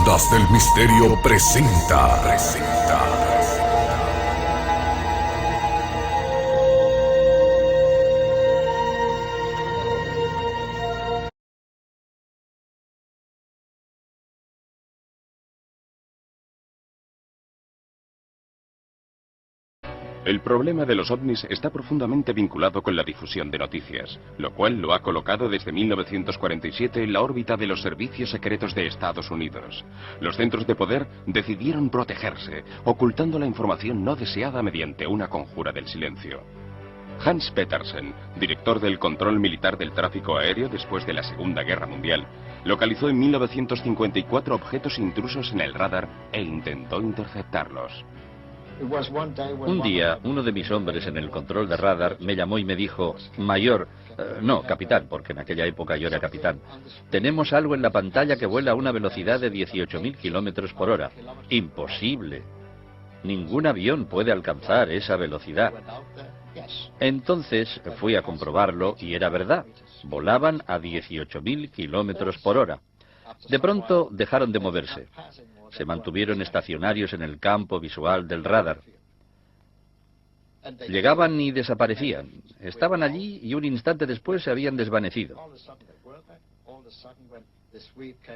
Ondas del Misterio presenta. El problema de los ovnis está profundamente vinculado con la difusión de noticias, lo cual lo ha colocado desde 1947 en la órbita de los servicios secretos de Estados Unidos. Los centros de poder decidieron protegerse, ocultando la información no deseada mediante una conjura del silencio. Hans Petersen, director del control militar del tráfico aéreo después de la Segunda Guerra Mundial, localizó en 1954 objetos intrusos en el radar e intentó interceptarlos. Un día, uno de mis hombres en el control de radar me llamó y me dijo: Mayor, no, capitán, porque en aquella época yo era capitán, tenemos algo en la pantalla que vuela a una velocidad de 18.000 kilómetros por hora. Imposible. Ningún avión puede alcanzar esa velocidad. Entonces fui a comprobarlo y era verdad. Volaban a 18.000 kilómetros por hora. De pronto dejaron de moverse. Se mantuvieron estacionarios en el campo visual del radar. Llegaban y desaparecían. Estaban allí y un instante después se habían desvanecido.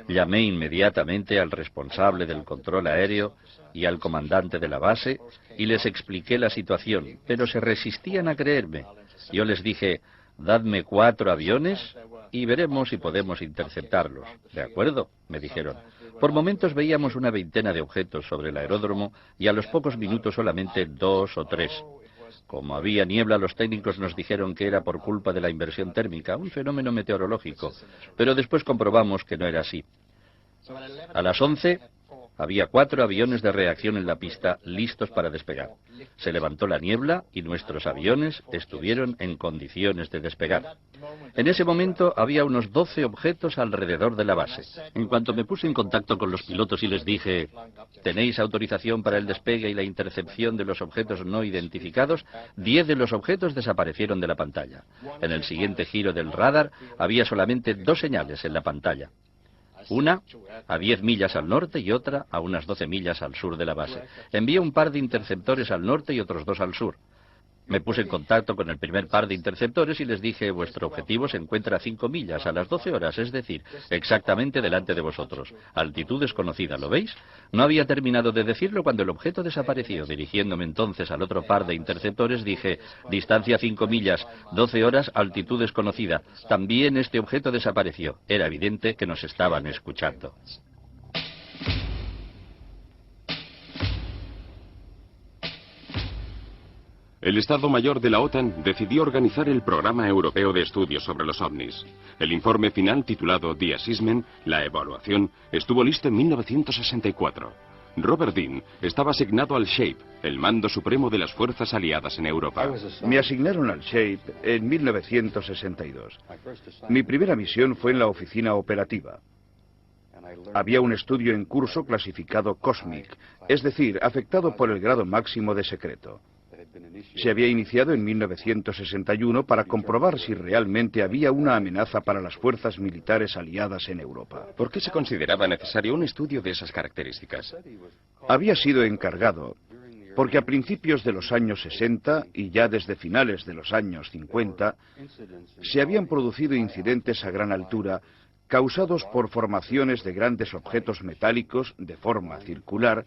Llamé inmediatamente al responsable del control aéreo y al comandante de la base y les expliqué la situación, pero se resistían a creerme. Yo les dije: dadme 4 aviones y veremos si podemos interceptarlos. ¿De acuerdo?, me dijeron. Por momentos veíamos una veintena de objetos sobre el aeródromo y a los pocos minutos solamente 2 o 3. Como había niebla, los técnicos nos dijeron que era por culpa de la inversión térmica, un fenómeno meteorológico, pero después comprobamos que no era así. A las 11 había 4 aviones de reacción en la pista listos para despegar. Se levantó la niebla y nuestros aviones estuvieron en condiciones de despegar. En ese momento había unos 12 objetos alrededor de la base. En cuanto me puse en contacto con los pilotos y les dije: ¿tenéis autorización para el despegue y la intercepción de los objetos no identificados?, 10 de los objetos desaparecieron de la pantalla. En el siguiente giro del radar había solamente 2 señales en la pantalla. Una a 10 millas al norte y otra a unas 12 millas al sur de la base. Envié un par de interceptores al norte y otros 2 al sur. Me puse en contacto con el primer par de interceptores y les dije: vuestro objetivo se encuentra a 5 millas, a las 12 horas, es decir, exactamente delante de vosotros. Altitud desconocida, ¿lo veis? No había terminado de decirlo cuando el objeto desapareció. Dirigiéndome entonces al otro par de interceptores dije: distancia 5 millas, 12 horas, altitud desconocida. También este objeto desapareció. Era evidente que nos estaban escuchando. El Estado Mayor de la OTAN decidió organizar el Programa Europeo de Estudios sobre los OVNIs. El informe final, titulado Die Assessment, la evaluación, estuvo listo en 1964. Robert Dean estaba asignado al SHAPE, el mando supremo de las fuerzas aliadas en Europa. Me asignaron al SHAPE en 1962. Mi primera misión fue en la oficina operativa. Había un estudio en curso clasificado Cosmic, es decir, afectado por el grado máximo de secreto. Se había iniciado en 1961 para comprobar si realmente había una amenaza para las fuerzas militares aliadas en Europa. ¿Por qué se consideraba necesario un estudio de esas características? Había sido encargado porque a principios de los años 60 y ya desde finales de los años 50 se habían producido incidentes a gran altura causados por formaciones de grandes objetos metálicos de forma circular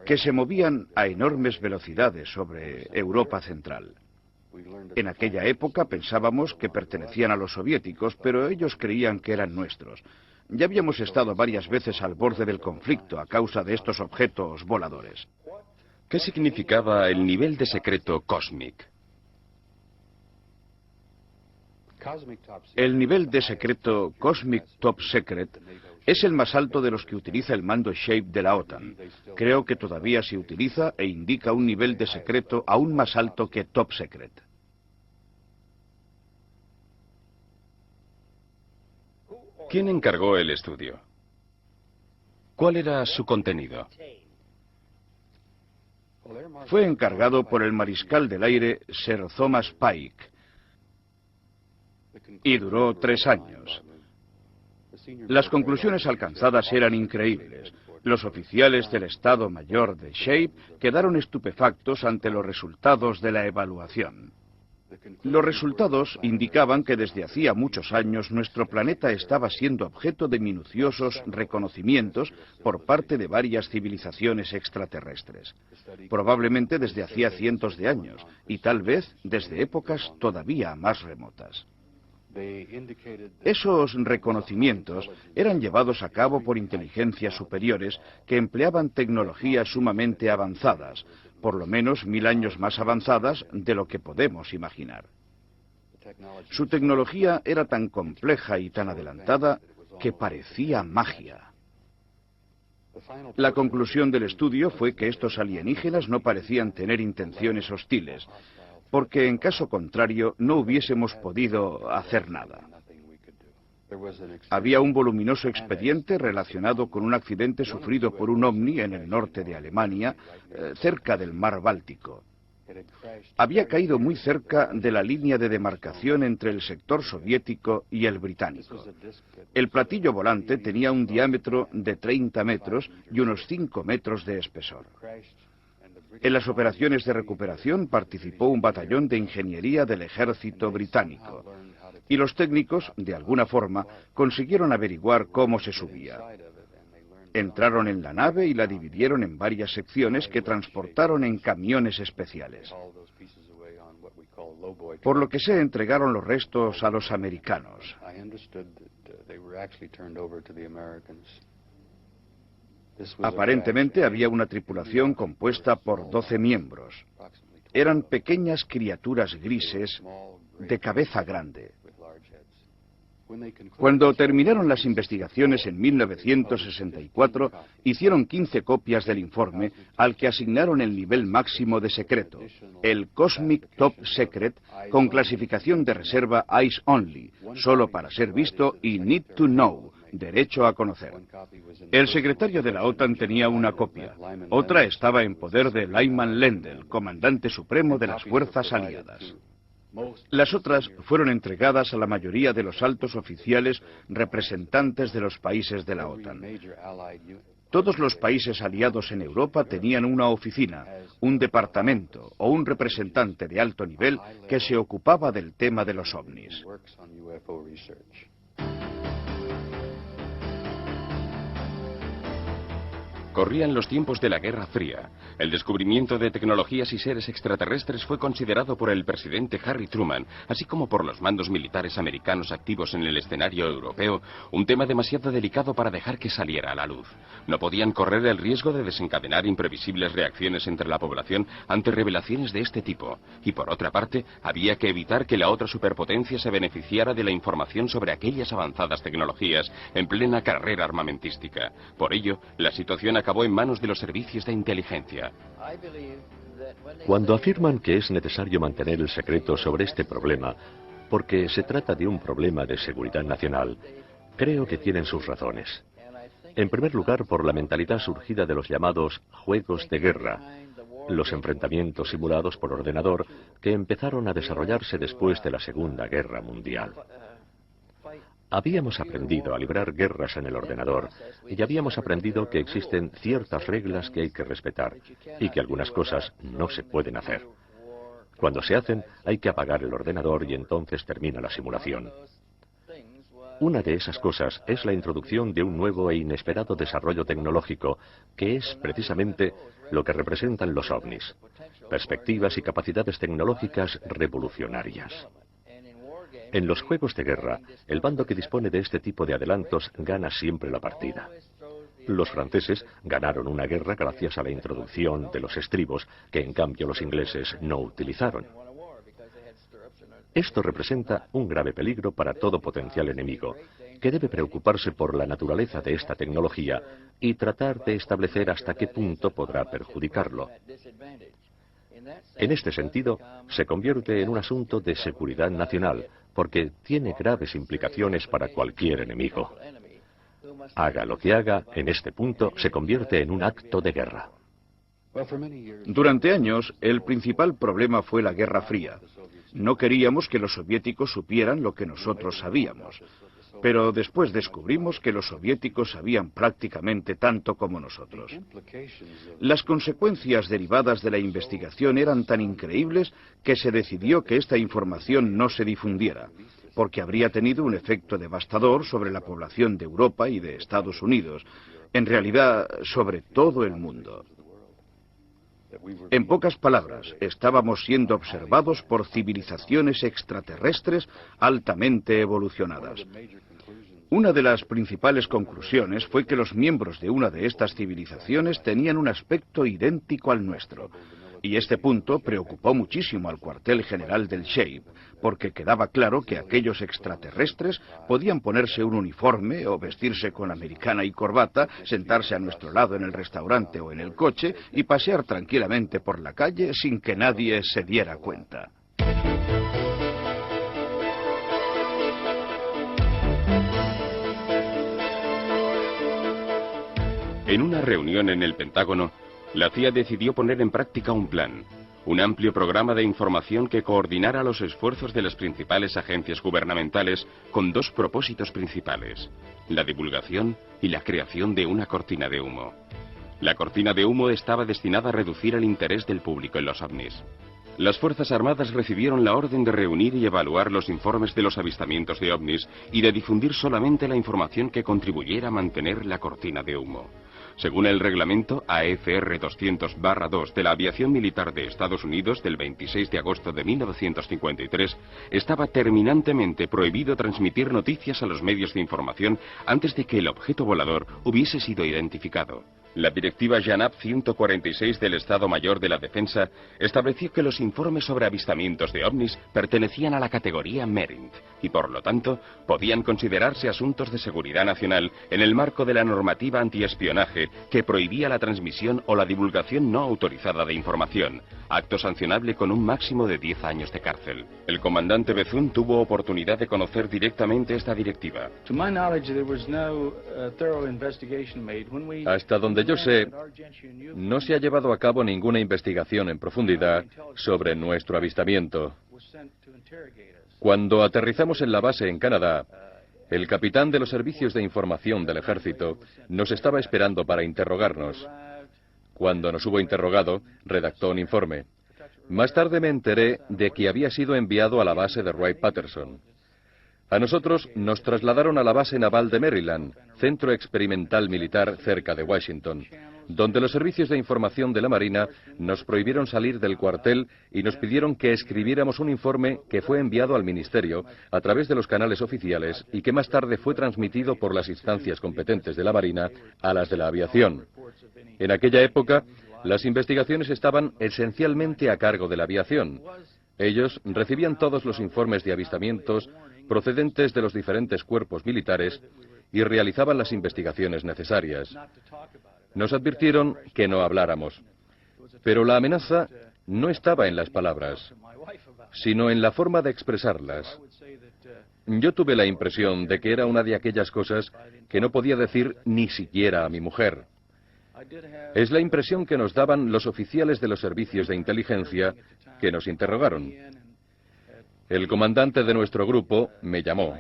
que se movían a enormes velocidades sobre Europa Central. En aquella época pensábamos que pertenecían a los soviéticos, pero ellos creían que eran nuestros. Ya habíamos estado varias veces al borde del conflicto a causa de estos objetos voladores. ¿Qué significaba el nivel de secreto Cosmic? El nivel de secreto Cosmic Top Secret es el más alto de los que utiliza el mando SHAPE de la OTAN. Creo que todavía se utiliza e indica un nivel de secreto aún más alto que Top Secret. ¿Quién encargó el estudio? ¿Cuál era su contenido? Fue encargado por el mariscal del aire Sir Thomas Pike y duró 3 años. Las conclusiones alcanzadas eran increíbles. Los oficiales del Estado Mayor de Shape quedaron estupefactos ante los resultados de la evaluación. Los resultados indicaban que desde hacía muchos años nuestro planeta estaba siendo objeto de minuciosos reconocimientos por parte de varias civilizaciones extraterrestres. Probablemente desde hacía cientos de años y tal vez desde épocas todavía más remotas. Esos reconocimientos eran llevados a cabo por inteligencias superiores que empleaban tecnologías sumamente avanzadas, por lo menos 1000 años más avanzadas de lo que podemos imaginar. Su tecnología era tan compleja y tan adelantada que parecía magia. La conclusión del estudio fue que estos alienígenas no parecían tener intenciones hostiles, porque en caso contrario no hubiésemos podido hacer nada. Había un voluminoso expediente relacionado con un accidente sufrido por un ovni en el norte de Alemania, cerca del mar Báltico. Había caído muy cerca de la línea de demarcación entre el sector soviético y el británico. El platillo volante tenía un diámetro de 30 metros y unos 5 metros de espesor. En las operaciones de recuperación participó un batallón de ingeniería del ejército británico. Y los técnicos, de alguna forma, consiguieron averiguar cómo se subía. Entraron en la nave y la dividieron en varias secciones que transportaron en camiones especiales. Por lo que se entregaron los restos a los americanos. Aparentemente había una tripulación compuesta por 12 miembros. Eran pequeñas criaturas grises de cabeza grande. Cuando terminaron las investigaciones en 1964, hicieron 15 copias del informe al que asignaron el nivel máximo de secreto, el Cosmic Top Secret, con clasificación de reserva Eyes Only, solo para ser visto, y Need to Know, derecho a conocer. El secretario de la OTAN tenía una copia. Otra estaba en poder de Lyman Lendl, comandante supremo de las fuerzas aliadas. Las otras fueron entregadas a la mayoría de los altos oficiales representantes de los países de la OTAN. Todos los países aliados en Europa tenían una oficina, un departamento o un representante de alto nivel que se ocupaba del tema de los ovnis. Corrían los tiempos de la Guerra Fría. El descubrimiento de tecnologías y seres extraterrestres fue considerado por el presidente Harry Truman, así como por los mandos militares americanos activos en el escenario europeo, un tema demasiado delicado para dejar que saliera a la luz. No podían correr el riesgo de desencadenar imprevisibles reacciones entre la población ante revelaciones de este tipo. Y por otra parte, había que evitar que la otra superpotencia se beneficiara de la información sobre aquellas avanzadas tecnologías en plena carrera armamentística. Por ello, la situación acabó en manos de los servicios de inteligencia. Cuando afirman que es necesario mantener el secreto sobre este problema, porque se trata de un problema de seguridad nacional, creo que tienen sus razones. En primer lugar, por la mentalidad surgida de los llamados juegos de guerra, los enfrentamientos simulados por ordenador que empezaron a desarrollarse después de la Segunda Guerra Mundial. Habíamos aprendido a librar guerras en el ordenador y habíamos aprendido que existen ciertas reglas que hay que respetar y que algunas cosas no se pueden hacer. Cuando se hacen, hay que apagar el ordenador y entonces termina la simulación. Una de esas cosas es la introducción de un nuevo e inesperado desarrollo tecnológico, que es precisamente lo que representan los ovnis: perspectivas y capacidades tecnológicas revolucionarias. En los juegos de guerra, el bando que dispone de este tipo de adelantos gana siempre la partida. Los franceses ganaron una guerra gracias a la introducción de los estribos, que en cambio los ingleses no utilizaron. Esto representa un grave peligro para todo potencial enemigo, que debe preocuparse por la naturaleza de esta tecnología y tratar de establecer hasta qué punto podrá perjudicarlo. En este sentido, se convierte en un asunto de seguridad nacional, porque tiene graves implicaciones para cualquier enemigo. Haga lo que haga, en este punto se convierte en un acto de guerra. Durante años, el principal problema fue la Guerra Fría. No queríamos que los soviéticos supieran lo que nosotros sabíamos. Pero después descubrimos que los soviéticos sabían prácticamente tanto como nosotros. Las consecuencias derivadas de la investigación eran tan increíbles que se decidió que esta información no se difundiera, porque habría tenido un efecto devastador sobre la población de Europa y de Estados Unidos, en realidad sobre todo el mundo. En pocas palabras, estábamos siendo observados por civilizaciones extraterrestres altamente evolucionadas. Una de las principales conclusiones fue que los miembros de una de estas civilizaciones tenían un aspecto idéntico al nuestro. Y este punto preocupó muchísimo al cuartel general del Shape, porque quedaba claro que aquellos extraterrestres podían ponerse un uniforme o vestirse con americana y corbata, sentarse a nuestro lado en el restaurante o en el coche y pasear tranquilamente por la calle sin que nadie se diera cuenta. En una reunión en el Pentágono, la CIA decidió poner en práctica un plan, un amplio programa de información que coordinara los esfuerzos de las principales agencias gubernamentales con dos propósitos principales, la divulgación y la creación de una cortina de humo. La cortina de humo estaba destinada a reducir el interés del público en los ovnis. Las Fuerzas Armadas recibieron la orden de reunir y evaluar los informes de los avistamientos de ovnis y de difundir solamente la información que contribuyera a mantener la cortina de humo. Según el reglamento AFR 200/2 de la Aviación Militar de Estados Unidos del 26 de agosto de 1953, estaba terminantemente prohibido transmitir noticias a los medios de información antes de que el objeto volador hubiese sido identificado. La directiva JANAP 146 del Estado Mayor de la Defensa estableció que los informes sobre avistamientos de ovnis pertenecían a la categoría MERINT y, por lo tanto, podían considerarse asuntos de seguridad nacional en el marco de la normativa antiespionaje que prohibía la transmisión o la divulgación no autorizada de información, acto sancionable con un máximo de 10 años de cárcel. El comandante Bethune tuvo oportunidad de conocer directamente esta directiva. Hasta donde yo sé, no se ha llevado a cabo ninguna investigación en profundidad sobre nuestro avistamiento. Cuando aterrizamos en la base en Canadá, el capitán de los servicios de información del ejército nos estaba esperando para interrogarnos. Cuando nos hubo interrogado, redactó un informe. Más tarde me enteré de que había sido enviado a la base de Wright-Patterson. A nosotros nos trasladaron a la base naval de Maryland, centro experimental militar cerca de Washington, donde los servicios de información de la Marina nos prohibieron salir del cuartel y nos pidieron que escribiéramos un informe que fue enviado al Ministerio a través de los canales oficiales y que más tarde fue transmitido por las instancias competentes de la Marina a las de la aviación. En aquella época, las investigaciones estaban esencialmente a cargo de la aviación. Ellos recibían todos los informes de avistamientos procedentes de los diferentes cuerpos militares y realizaban las investigaciones necesarias. Nos advirtieron que no habláramos, pero la amenaza no estaba en las palabras, sino en la forma de expresarlas. Yo tuve la impresión de que era una de aquellas cosas que no podía decir ni siquiera a mi mujer. Es la impresión que nos daban los oficiales de los servicios de inteligencia que nos interrogaron. El comandante de nuestro grupo me llamó.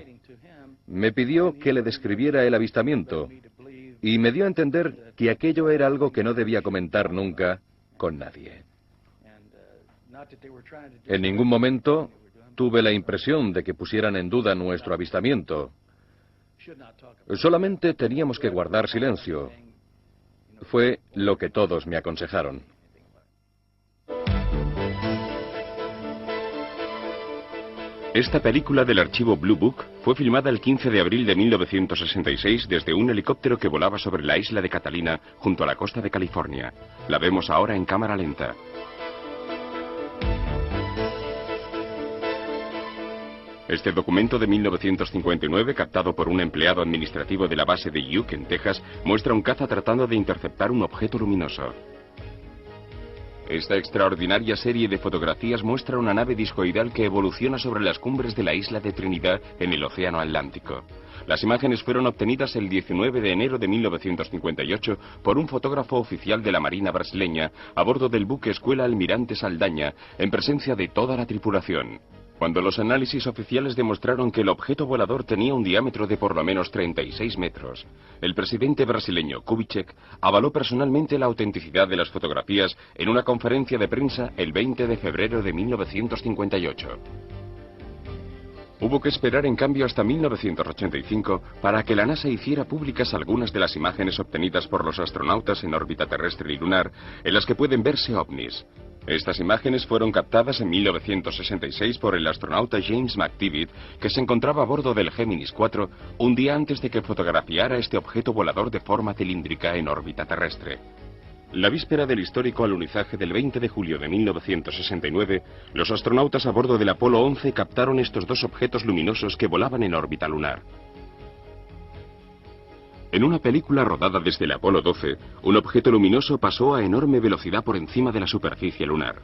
Me pidió que le describiera el avistamiento y me dio a entender que aquello era algo que no debía comentar nunca con nadie. En ningún momento tuve la impresión de que pusieran en duda nuestro avistamiento. Solamente teníamos que guardar silencio. Fue lo que todos me aconsejaron. Esta película del archivo Blue Book fue filmada el 15 de abril de 1966 desde un helicóptero que volaba sobre la isla de Catalina junto a la costa de California. La vemos ahora en cámara lenta. Este documento de 1959, captado por un empleado administrativo de la base de Uke, en Texas, muestra un caza tratando de interceptar un objeto luminoso. Esta extraordinaria serie de fotografías muestra una nave discoidal que evoluciona sobre las cumbres de la isla de Trinidad en el Océano Atlántico. Las imágenes fueron obtenidas el 19 de enero de 1958 por un fotógrafo oficial de la Marina brasileña a bordo del buque escuela Almirante Saldaña, en presencia de toda la tripulación. Cuando los análisis oficiales demostraron que el objeto volador tenía un diámetro de por lo menos 36 metros, el presidente brasileño Kubitschek avaló personalmente la autenticidad de las fotografías en una conferencia de prensa el 20 de febrero de 1958. Hubo que esperar en cambio hasta 1985 para que la NASA hiciera públicas algunas de las imágenes obtenidas por los astronautas en órbita terrestre y lunar, en las que pueden verse ovnis. Estas imágenes fueron captadas en 1966 por el astronauta James McDivitt, que se encontraba a bordo del Géminis 4 un día antes de que fotografiara este objeto volador de forma cilíndrica en órbita terrestre. La víspera del histórico alunizaje del 20 de julio de 1969, los astronautas a bordo del Apolo 11 captaron estos dos objetos luminosos que volaban en órbita lunar. En una película rodada desde el Apolo 12, un objeto luminoso pasó a enorme velocidad por encima de la superficie lunar.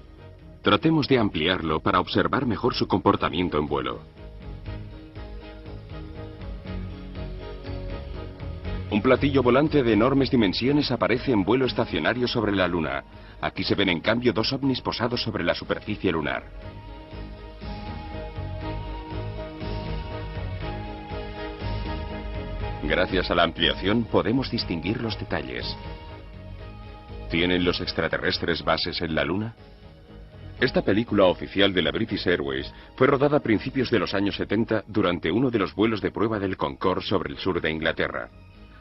Tratemos de ampliarlo para observar mejor su comportamiento en vuelo. Un platillo volante de enormes dimensiones aparece en vuelo estacionario sobre la Luna. Aquí se ven en cambio dos ovnis posados sobre la superficie lunar. Gracias a la ampliación podemos distinguir los detalles. ¿Tienen los extraterrestres bases en la Luna? Esta película oficial de la British Airways fue rodada a principios de los años 70 durante uno de los vuelos de prueba del Concorde sobre el sur de Inglaterra.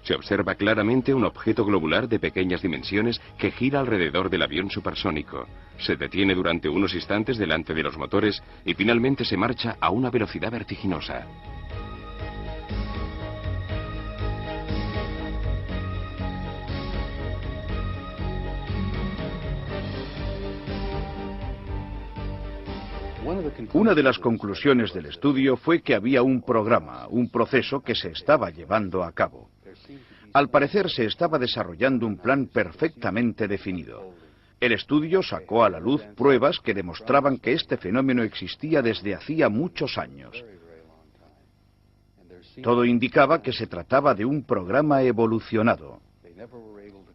Se observa claramente un objeto globular de pequeñas dimensiones que gira alrededor del avión supersónico. Se detiene durante unos instantes delante de los motores y finalmente se marcha a una velocidad vertiginosa. Una de las conclusiones del estudio fue que había un programa, un proceso que se estaba llevando a cabo. Al parecer se estaba desarrollando un plan perfectamente definido. El estudio sacó a la luz pruebas que demostraban que este fenómeno existía desde hacía muchos años. Todo indicaba que se trataba de un programa evolucionado.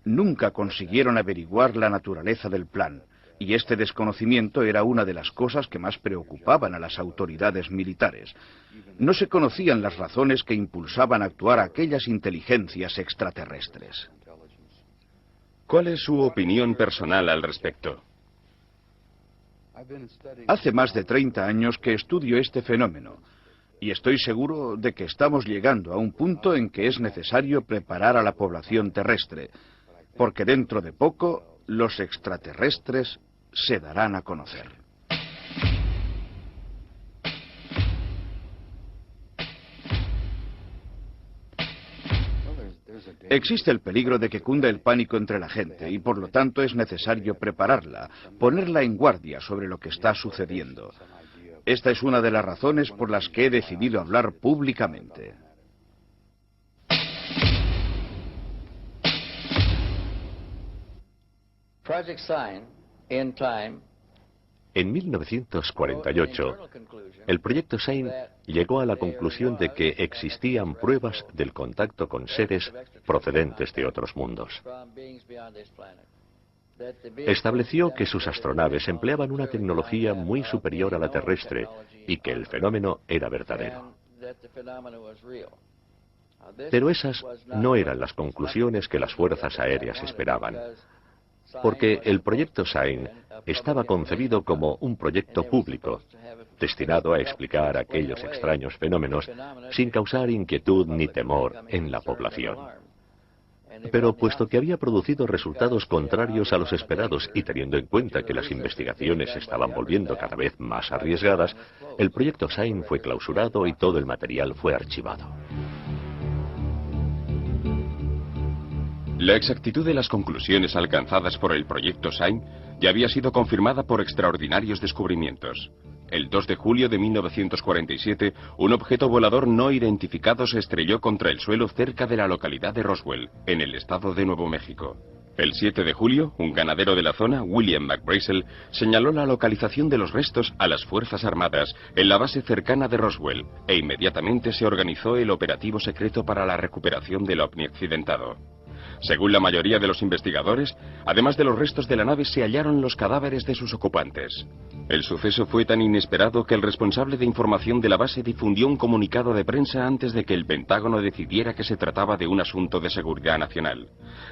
Nunca consiguieron averiguar la naturaleza del plan, y este desconocimiento era una de las cosas que más preocupaban a las autoridades militares. No se conocían las razones que impulsaban a actuar a aquellas inteligencias extraterrestres. ¿Cuál es su opinión personal al respecto? Hace más de 30 años que estudio este fenómeno, y estoy seguro de que estamos llegando a un punto en que es necesario preparar a la población terrestre, porque dentro de poco los extraterrestres se darán a conocer. Existe el peligro de que cunda el pánico entre la gente y por lo tanto es necesario prepararla, ponerla en guardia sobre lo que está sucediendo. Esta es una de las razones por las que he decidido hablar públicamente. En 1948, el proyecto SIGN llegó a la conclusión de que existían pruebas del contacto con seres procedentes de otros mundos. Estableció que sus astronaves empleaban una tecnología muy superior a la terrestre y que el fenómeno era verdadero. Pero esas no eran las conclusiones que las fuerzas aéreas esperaban, porque el proyecto SIGN estaba concebido como un proyecto público, destinado a explicar aquellos extraños fenómenos sin causar inquietud ni temor en la población. Pero puesto que había producido resultados contrarios a los esperados y teniendo en cuenta que las investigaciones se estaban volviendo cada vez más arriesgadas, el proyecto SIGN fue clausurado y todo el material fue archivado. La exactitud de las conclusiones alcanzadas por el proyecto SIGN ya había sido confirmada por extraordinarios descubrimientos. El 2 de julio de 1947, un objeto volador no identificado se estrelló contra el suelo cerca de la localidad de Roswell, en el estado de Nuevo México. El 7 de julio, un ganadero de la zona, William McBrazel, señaló la localización de los restos a las Fuerzas Armadas en la base cercana de Roswell, e inmediatamente se organizó el operativo secreto para la recuperación del ovni accidentado. Según la mayoría de los investigadores, además de los restos de la nave, se hallaron los cadáveres de sus ocupantes. El suceso fue tan inesperado que el responsable de información de la base difundió un comunicado de prensa antes de que el Pentágono decidiera que se trataba de un asunto de seguridad nacional.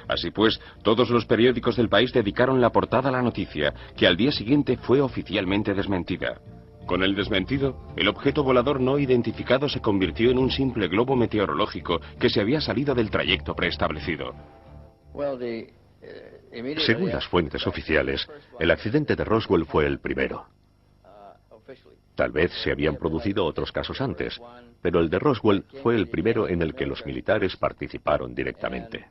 Así pues, todos los periódicos del país dedicaron la portada a la noticia, que al día siguiente fue oficialmente desmentida. Con el desmentido, el objeto volador no identificado se convirtió en un simple globo meteorológico que se había salido del trayecto preestablecido. Según las fuentes oficiales, el accidente de Roswell fue el primero. Tal vez se habían producido otros casos antes, pero el de Roswell fue el primero en el que los militares participaron directamente.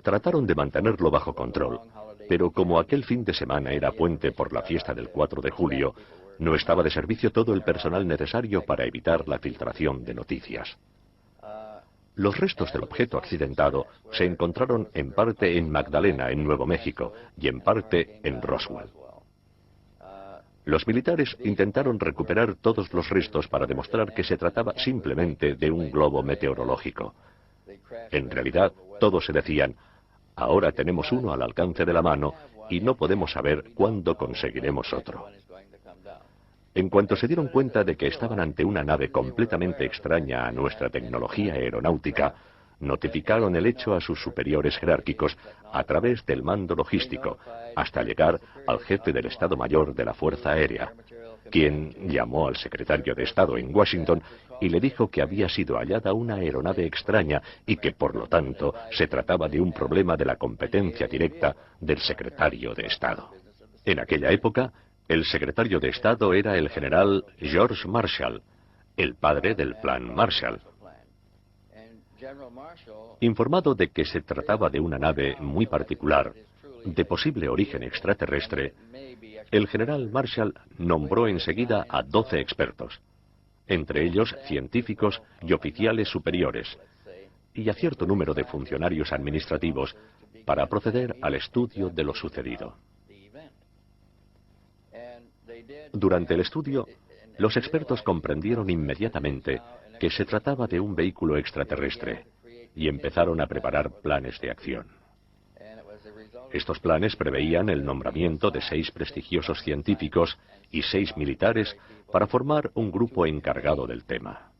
Trataron de mantenerlo bajo control, pero como aquel fin de semana era puente por la fiesta del 4 de julio, no estaba de servicio todo el personal necesario para evitar la filtración de noticias. Los restos del objeto accidentado se encontraron en parte en Magdalena, en Nuevo México, y en parte en Roswell. Los militares intentaron recuperar todos los restos para demostrar que se trataba simplemente de un globo meteorológico. En realidad, todos se decían, ahora tenemos uno al alcance de la mano y no podemos saber cuándo conseguiremos otro. En cuanto se dieron cuenta de que estaban ante una nave completamente extraña a nuestra tecnología aeronáutica, notificaron el hecho a sus superiores jerárquicos a través del mando logístico, hasta llegar al jefe del Estado Mayor de la Fuerza Aérea, quien llamó al secretario de Estado en Washington y le dijo que había sido hallada una aeronave extraña y que, por lo tanto, se trataba de un problema de la competencia directa del secretario de Estado. En aquella época, el secretario de Estado era el general George Marshall, el padre del Plan Marshall. Informado de que se trataba de una nave muy particular, de posible origen extraterrestre, el general Marshall nombró enseguida a 12 expertos, entre ellos científicos y oficiales superiores, y a cierto número de funcionarios administrativos, para proceder al estudio de lo sucedido. Durante el estudio, los expertos comprendieron inmediatamente que se trataba de un vehículo extraterrestre y empezaron a preparar planes de acción. Estos planes preveían el nombramiento de 6 prestigiosos científicos y 6 militares para formar un grupo encargado del tema.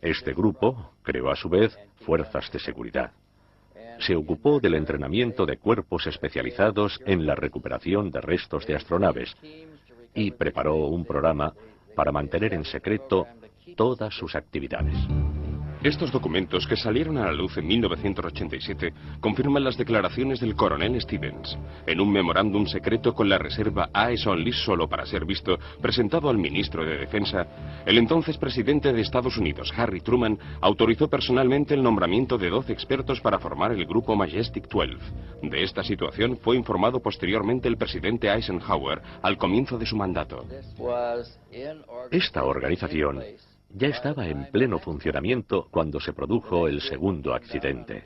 Este grupo creó a su vez fuerzas de seguridad. Se ocupó del entrenamiento de cuerpos especializados en la recuperación de restos de astronaves y preparó un programa para mantener en secreto todas sus actividades. Estos documentos, que salieron a la luz en 1987, confirman las declaraciones del coronel Stevens. En un memorándum secreto con la reserva Eyes Only, solo para ser visto, presentado al ministro de Defensa, el entonces presidente de Estados Unidos, Harry Truman, autorizó personalmente el nombramiento de 12 expertos para formar el grupo Majestic 12. De esta situación fue informado posteriormente el presidente Eisenhower al comienzo de su mandato. Esta organización ya estaba en pleno funcionamiento cuando se produjo el segundo accidente.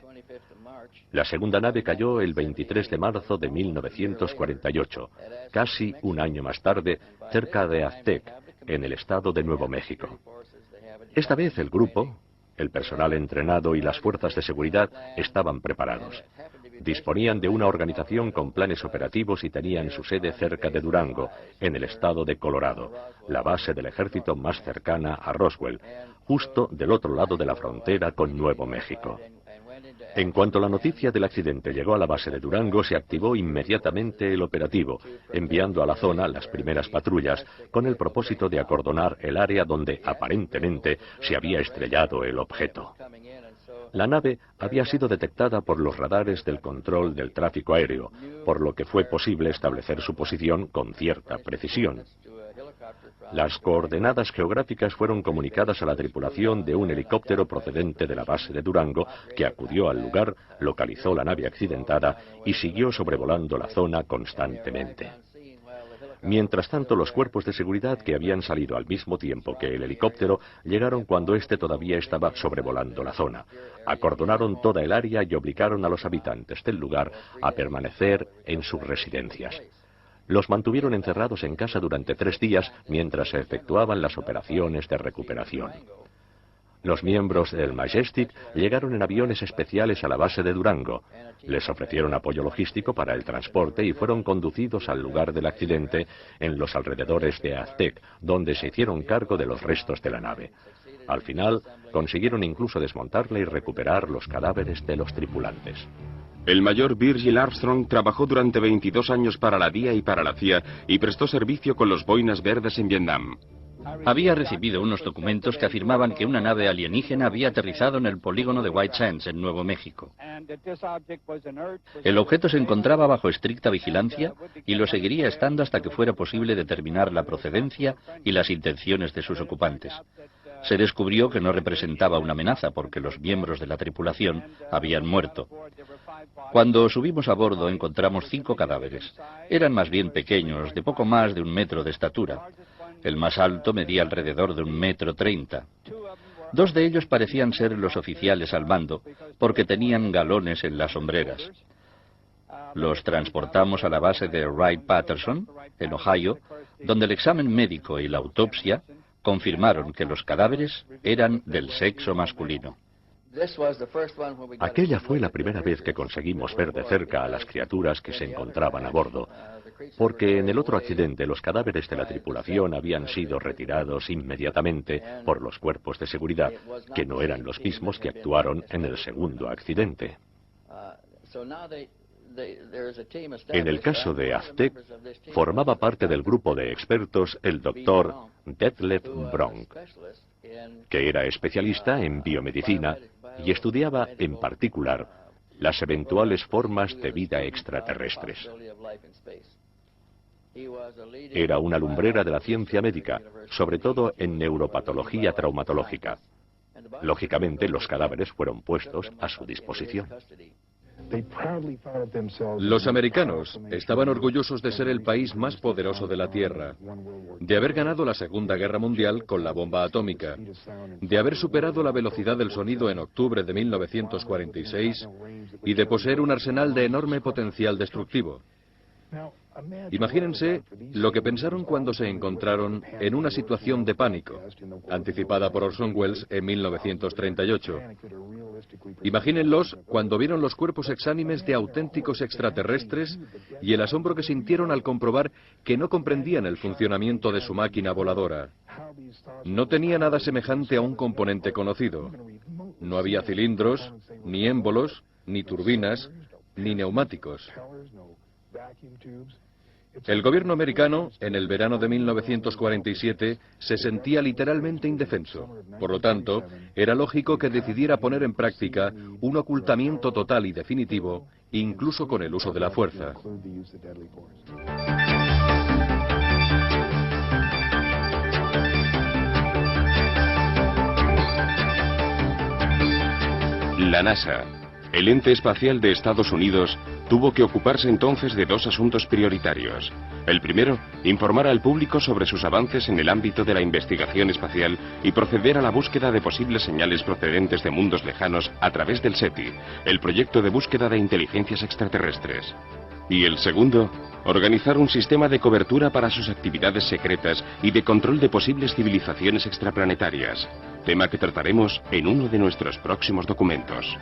La segunda nave cayó el 23 de marzo de 1948, casi un año más tarde, cerca de Aztec, en el estado de Nuevo México. Esta vez el grupo, el personal entrenado y las fuerzas de seguridad estaban preparados. Disponían de una organización con planes operativos y tenían su sede cerca de Durango, en el estado de Colorado, la base del ejército más cercana a Roswell, justo del otro lado de la frontera con Nuevo México. En cuanto la noticia del accidente llegó a la base de Durango, se activó inmediatamente el operativo, enviando a la zona las primeras patrullas, con el propósito de acordonar el área donde aparentemente se había estrellado el objeto. La nave había sido detectada por los radares del control del tráfico aéreo, por lo que fue posible establecer su posición con cierta precisión. Las coordenadas geográficas fueron comunicadas a la tripulación de un helicóptero procedente de la base de Durango, que acudió al lugar, localizó la nave accidentada y siguió sobrevolando la zona constantemente. Mientras tanto, los cuerpos de seguridad, que habían salido al mismo tiempo que el helicóptero, llegaron cuando éste todavía estaba sobrevolando la zona. Acordonaron toda el área y obligaron a los habitantes del lugar a permanecer en sus residencias. Los mantuvieron encerrados en casa durante 3 días mientras se efectuaban las operaciones de recuperación. Los miembros del Majestic llegaron en aviones especiales a la base de Durango. Les ofrecieron apoyo logístico para el transporte y fueron conducidos al lugar del accidente en los alrededores de Aztec, donde se hicieron cargo de los restos de la nave. Al final, consiguieron incluso desmontarla y recuperar los cadáveres de los tripulantes. El mayor Virgil Armstrong trabajó durante 22 años para la DIA y para la CIA y prestó servicio con los Boinas Verdes en Vietnam. Había recibido unos documentos que afirmaban que una nave alienígena había aterrizado en el polígono de White Sands, en Nuevo México. El objeto se encontraba bajo estricta vigilancia y lo seguiría estando hasta que fuera posible determinar la procedencia y las intenciones de sus ocupantes. Se descubrió que no representaba una amenaza porque los miembros de la tripulación habían muerto. Cuando subimos a bordo encontramos 5 cadáveres. Eran más bien pequeños, de poco más de 1 metro de estatura. El más alto medía alrededor de 1,30 m. 2 de ellos parecían ser los oficiales al mando, porque tenían galones en las hombreras. Los transportamos a la base de Wright-Patterson, en Ohio, donde el examen médico y la autopsia confirmaron que los cadáveres eran del sexo masculino. Aquella fue la primera vez que conseguimos ver de cerca a las criaturas que se encontraban a bordo, porque en el otro accidente los cadáveres de la tripulación habían sido retirados inmediatamente por los cuerpos de seguridad, que no eran los mismos que actuaron en el segundo accidente. En el caso de Aztec, formaba parte del grupo de expertos el doctor Detlef Bronk, que era especialista en biomedicina y estudiaba en particular las eventuales formas de vida extraterrestres. Era una lumbrera de la ciencia médica, sobre todo en neuropatología traumatológica. Lógicamente, los cadáveres fueron puestos a su disposición. Los americanos estaban orgullosos de ser el país más poderoso de la Tierra, de haber ganado la Segunda Guerra Mundial con la bomba atómica, de haber superado la velocidad del sonido en octubre de 1946 y de poseer un arsenal de enorme potencial destructivo. Imagínense lo que pensaron cuando se encontraron en una situación de pánico, anticipada por Orson Welles en 1938. Imagínenlos cuando vieron los cuerpos exánimes de auténticos extraterrestres y el asombro que sintieron al comprobar que no comprendían el funcionamiento de su máquina voladora. No tenía nada semejante a un componente conocido. No había cilindros, ni émbolos, ni turbinas, ni neumáticos. El gobierno americano, en el verano de 1947, se sentía literalmente indefenso. Por lo tanto, era lógico que decidiera poner en práctica un ocultamiento total y definitivo, incluso con el uso de la fuerza. La NASA, el ente espacial de Estados Unidos, tuvo que ocuparse entonces de 2 asuntos prioritarios. El primero, informar al público sobre sus avances en el ámbito de la investigación espacial y proceder a la búsqueda de posibles señales procedentes de mundos lejanos a través del SETI, el proyecto de búsqueda de inteligencias extraterrestres. Y el segundo, organizar un sistema de cobertura para sus actividades secretas y de control de posibles civilizaciones extraplanetarias, tema que trataremos en uno de nuestros próximos documentos.